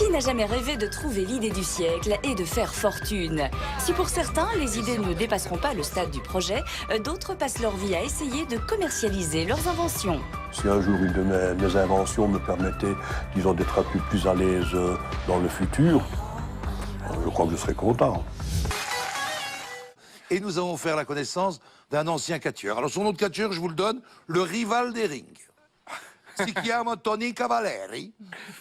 Qui n'a jamais rêvé de trouver l'idée du siècle et de faire fortune? Si pour certains, les idées ne dépasseront pas le stade du projet, d'autres passent leur vie à essayer de commercialiser leurs inventions. Si un jour une de mes inventions me permettait, disons, d'être un peu plus à l'aise dans le futur, je crois que je serais content. Et nous avons fait la connaissance d'un ancien catcheur. Alors son nom de catcheur, je vous le donne, le rival des rings. Si chiama Tony Cavalieri.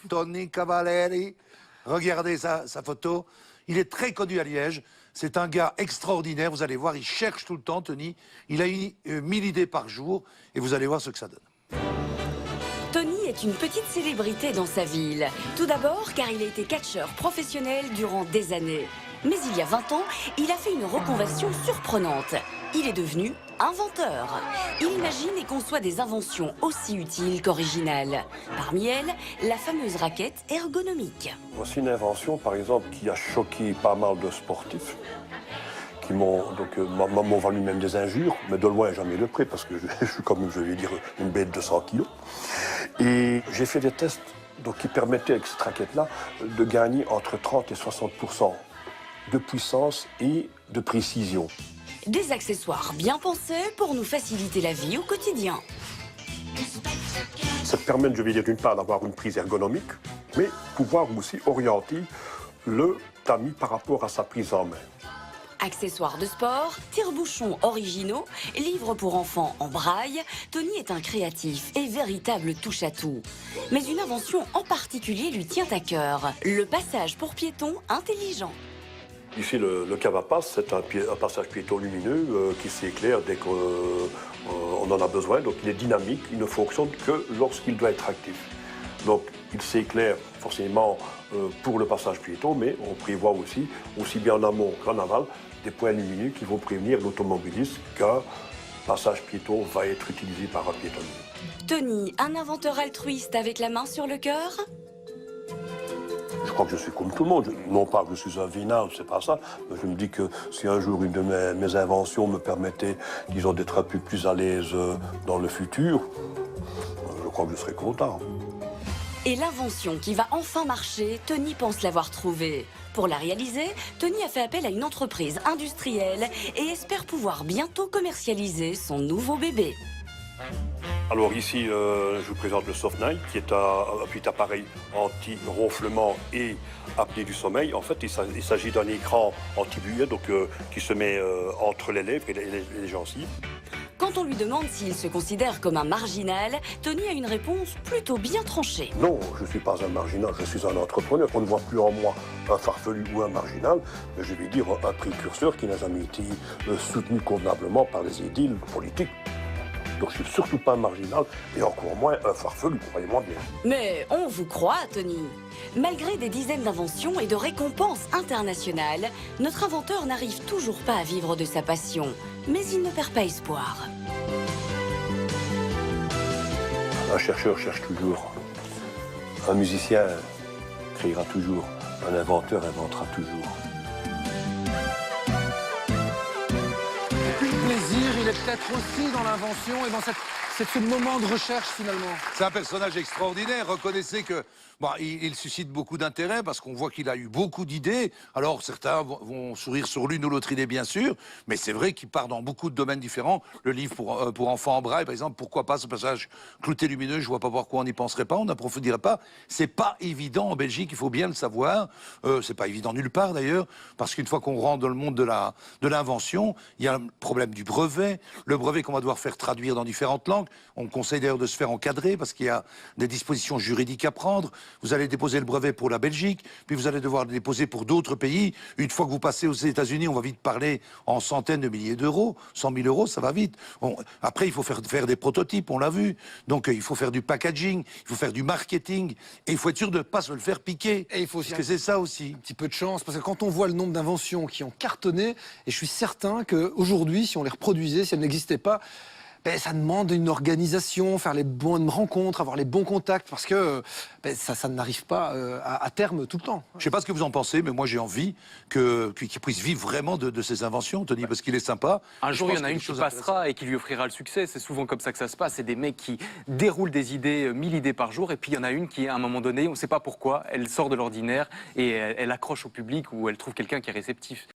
Tony Cavalieri. Regardez sa photo. Il est très connu à Liège. C'est un gars extraordinaire. Vous allez voir, il cherche tout le temps, Tony. Il a 1000 idées par jour. Et vous allez voir ce que ça donne. Tony est une petite célébrité dans sa ville. Tout d'abord car il a été catcheur professionnel durant des années. Mais il y a 20 ans, il a fait une reconversion surprenante. Il est devenu inventeur. Il imagine et conçoit des inventions aussi utiles qu'originales. Parmi elles, la fameuse raquette ergonomique. Voici une invention, par exemple, qui a choqué pas mal de sportifs, qui m'ont valu même des injures, mais de loin jamais le près, parce que je suis comme, je vais dire, une bête de 100 kilos. Et j'ai fait des tests qui permettaient, avec cette raquette-là, de gagner entre 30 et 60% de puissance et de précision. Des accessoires bien pensés pour nous faciliter la vie au quotidien. Ça te permet, je vais dire, d'une part, d'avoir une prise ergonomique, mais pouvoir aussi orienter le tamis par rapport à sa prise en main. Accessoires de sport, tire-bouchons originaux, livres pour enfants en braille, Tony est un créatif et véritable touche-à-tout. Mais une invention en particulier lui tient à cœur, le passage pour piétons intelligent. Ici, le Cavapass, c'est un passage piéton lumineux qui s'éclaire dès qu'on en a besoin. Donc, il est dynamique, il ne fonctionne que lorsqu'il doit être actif. Donc, il s'éclaire forcément pour le passage piéton, mais on prévoit aussi bien en amont qu'en aval, des points lumineux qui vont prévenir l'automobiliste qu'un passage piéton va être utilisé par un piétonnier. Tony, un inventeur altruiste avec la main sur le cœur? Je crois que je suis comme tout le monde. Non pas que je suis un vénal, c'est pas ça. Mais je me dis que si un jour une de mes inventions me permettait, disons, d'être un peu plus à l'aise dans le futur, je crois que je serais content. Et l'invention qui va enfin marcher, Tony pense l'avoir trouvée. Pour la réaliser, Tony a fait appel à une entreprise industrielle et espère pouvoir bientôt commercialiser son nouveau bébé. Alors ici, je vous présente le Softnight, qui est un petit appareil anti-ronflement et apnée du sommeil. En fait, il s'agit d'un écran anti-buée, qui se met entre les lèvres et les gencives. Quand on lui demande s'il se considère comme un marginal, Tony a une réponse plutôt bien tranchée. Non, je ne suis pas un marginal, je suis un entrepreneur. On ne voit plus en moi un farfelu ou un marginal, mais je vais dire un précurseur qui n'a jamais été soutenu convenablement par les édiles politiques. Donc je ne suis surtout pas un marginal, et encore moins un farfelu, croyez-moi bien. Mais on vous croit, Tony. Malgré des dizaines d'inventions et de récompenses internationales, notre inventeur n'arrive toujours pas à vivre de sa passion. Mais il ne perd pas espoir. Un chercheur cherche toujours. Un musicien créera toujours. Un inventeur inventera toujours. Le plaisir, il est peut-être aussi dans l'invention et dans ce moment de recherche finalement. C'est un personnage extraordinaire. Reconnaissez que il suscite beaucoup d'intérêt parce qu'on voit qu'il a eu beaucoup d'idées. Alors certains vont sourire sur l'une ou l'autre idée, bien sûr, mais c'est vrai qu'il part dans beaucoup de domaines différents. Le livre pour enfants en braille, par exemple, pourquoi pas ce passage clouté lumineux? Je vois pas pourquoi on n'y penserait pas, on n'approfondirait pas. C'est pas évident en Belgique, il faut bien le savoir. C'est pas évident nulle part d'ailleurs, parce qu'une fois qu'on rentre dans le monde de l'invention, il y a le problème du brevet. Le brevet qu'on va devoir faire traduire dans différentes langues. On conseille d'ailleurs de se faire encadrer parce qu'il y a des dispositions juridiques à prendre. Vous allez déposer le brevet pour la Belgique, puis vous allez devoir le déposer pour d'autres pays. Une fois que vous passez aux États-Unis, on va vite parler en centaines de milliers d'euros. 100 000 euros, ça va vite. Après, il faut faire des prototypes, on l'a vu. Donc, il faut faire du packaging, il faut faire du marketing, et il faut être sûr de ne pas se le faire piquer. Et il faut aussi parce que c'est ça aussi. Un petit peu de chance, parce que quand on voit le nombre d'inventions qui ont cartonné, et je suis certain qu'aujourd'hui, si on les reproduisait, si elles n'existaient pas, ça demande une organisation, faire les bonnes rencontres, avoir les bons contacts, parce que ça n'arrive pas à terme tout le temps. Je ne sais pas ce que vous en pensez, mais moi j'ai envie qu'il puisse vivre vraiment de ses inventions, Tony, parce qu'il est sympa. Un Je jour, il y pense en a qu'il une des qui choses passera et qui lui offrira le succès. C'est souvent comme ça que ça se passe. C'est des mecs qui déroulent des idées, 1000 idées par jour. Et puis, il y en a une qui, à un moment donné, on ne sait pas pourquoi, elle sort de l'ordinaire et elle accroche au public ou elle trouve quelqu'un qui est réceptif.